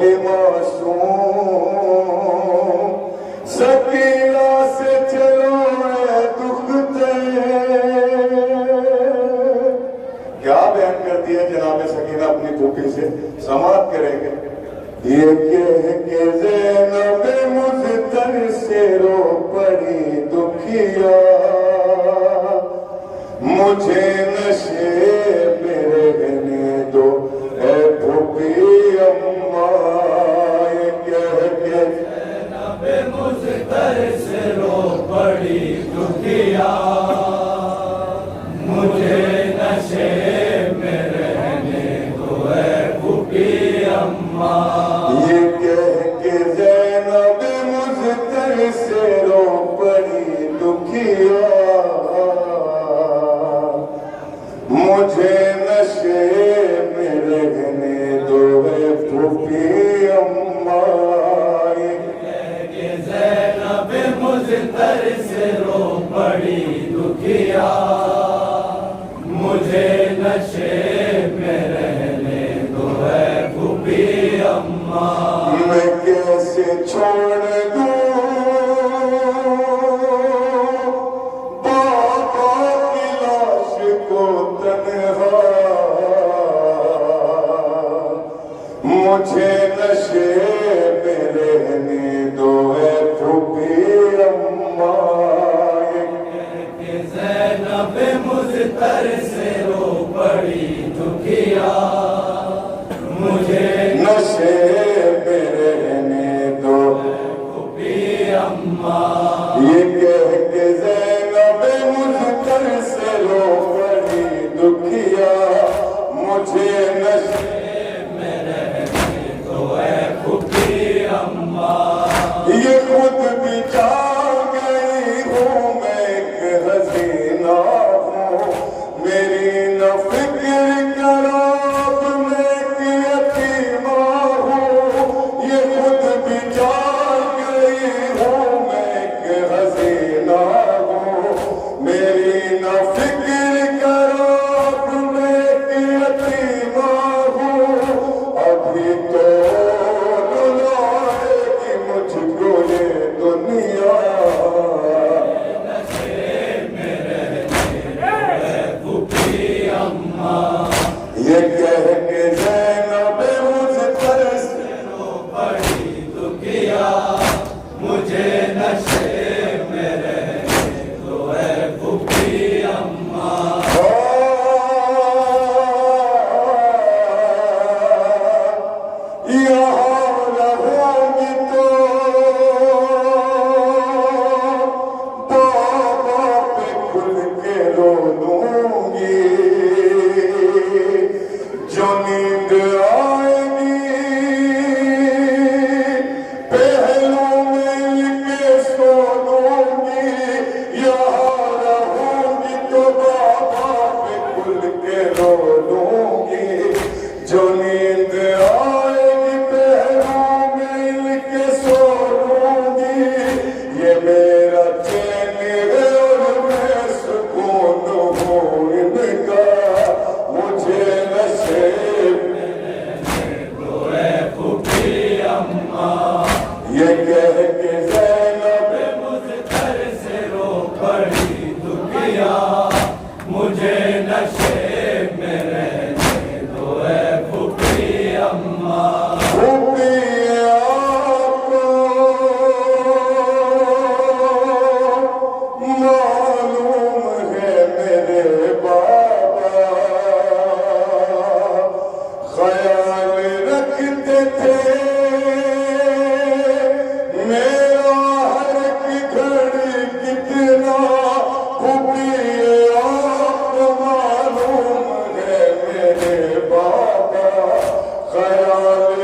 بھی معصوم سکینہ سے چلو اے دکھتے کیا بیان کرتی ہے جناب سکینہ اپنی پھوپھی سے سماعت کریں گے یہ کہہ کے زینب مضطر سے رو پڑی دکھیا مجھے نشے میں رہنے دو اے پھوپھی اماں یہ کہہ کے زینب مضطر سے رو پڑی دکھیا مجھے نشے میں رہنے دو اے پھوپھی اماں یہ کہہ کے زینب مضطر سے رو پڑی دکھیا مجھے نشے میں رہنے دو اے پھوپھی اماں یہ کہہ کے زینب مضطر سے رو پڑی دکھیا مجھے نشے میں رہنے دو اے پھوپھی اماں میں کیسے چھوڑ دوں بابا کی لاش کو تنہا مجھے نشے میں رہنے دو اے پھوپھی اماں یہ کہ زینب مضطر سے رو پڑی دکھیا مجھے نشے میں رہنے دو پھوپھی اماں یہ کہہ کے زینب مضطر سے رو پڑی دکھیا مجھے نشے میں رہنے دو اے پھوپھی اماں یہ خود بھی جا گئی ہوں میں ایک حسینہ ہوں میری نہ فکر کرو اب میں ایک یتیمہ ہوں یہ خود بھی جا گئی ہوں میں ایک حسینہ ہوں میری نہ فکر کرو اب میں ایک یتیمہ ہوں ابھی تو رلائے گی مجھ کو یہ دنیا نشے میں رہنے دو اے پھوپھی اماں یہ کہہ کے زینب مضطر سے رو پڑی دکھیا مجھے نشے میں رہنے دو اے پھوپھی اماں یہاں رہوں گی تو بابا پہ کھل کے رو دوں گی جو نیند آئے گی پہلو مل کے سو دوں گی یہاں رہوں گی تو بابا پہ کھل کے رو دوں گی جو نیند آئے گی پہلو مل کے سو دوں گی یہ میرا چین ہے اور میں سکون ہوں ان کا مجھے نصیب دو اے پھوپھی اماں یہ کہہ کے زینب مضطر سے رو پڑی دکھیا مجھے نشے میں رہنے دو اے پھوپھی اماں پھوپھی آپ کو معلوم ہے میرے بابا خیال رکھتے تھے میرا ہر ایک گھڑی کتنا پھوپھی آپ کو معلوم ہے میرے بابا خیال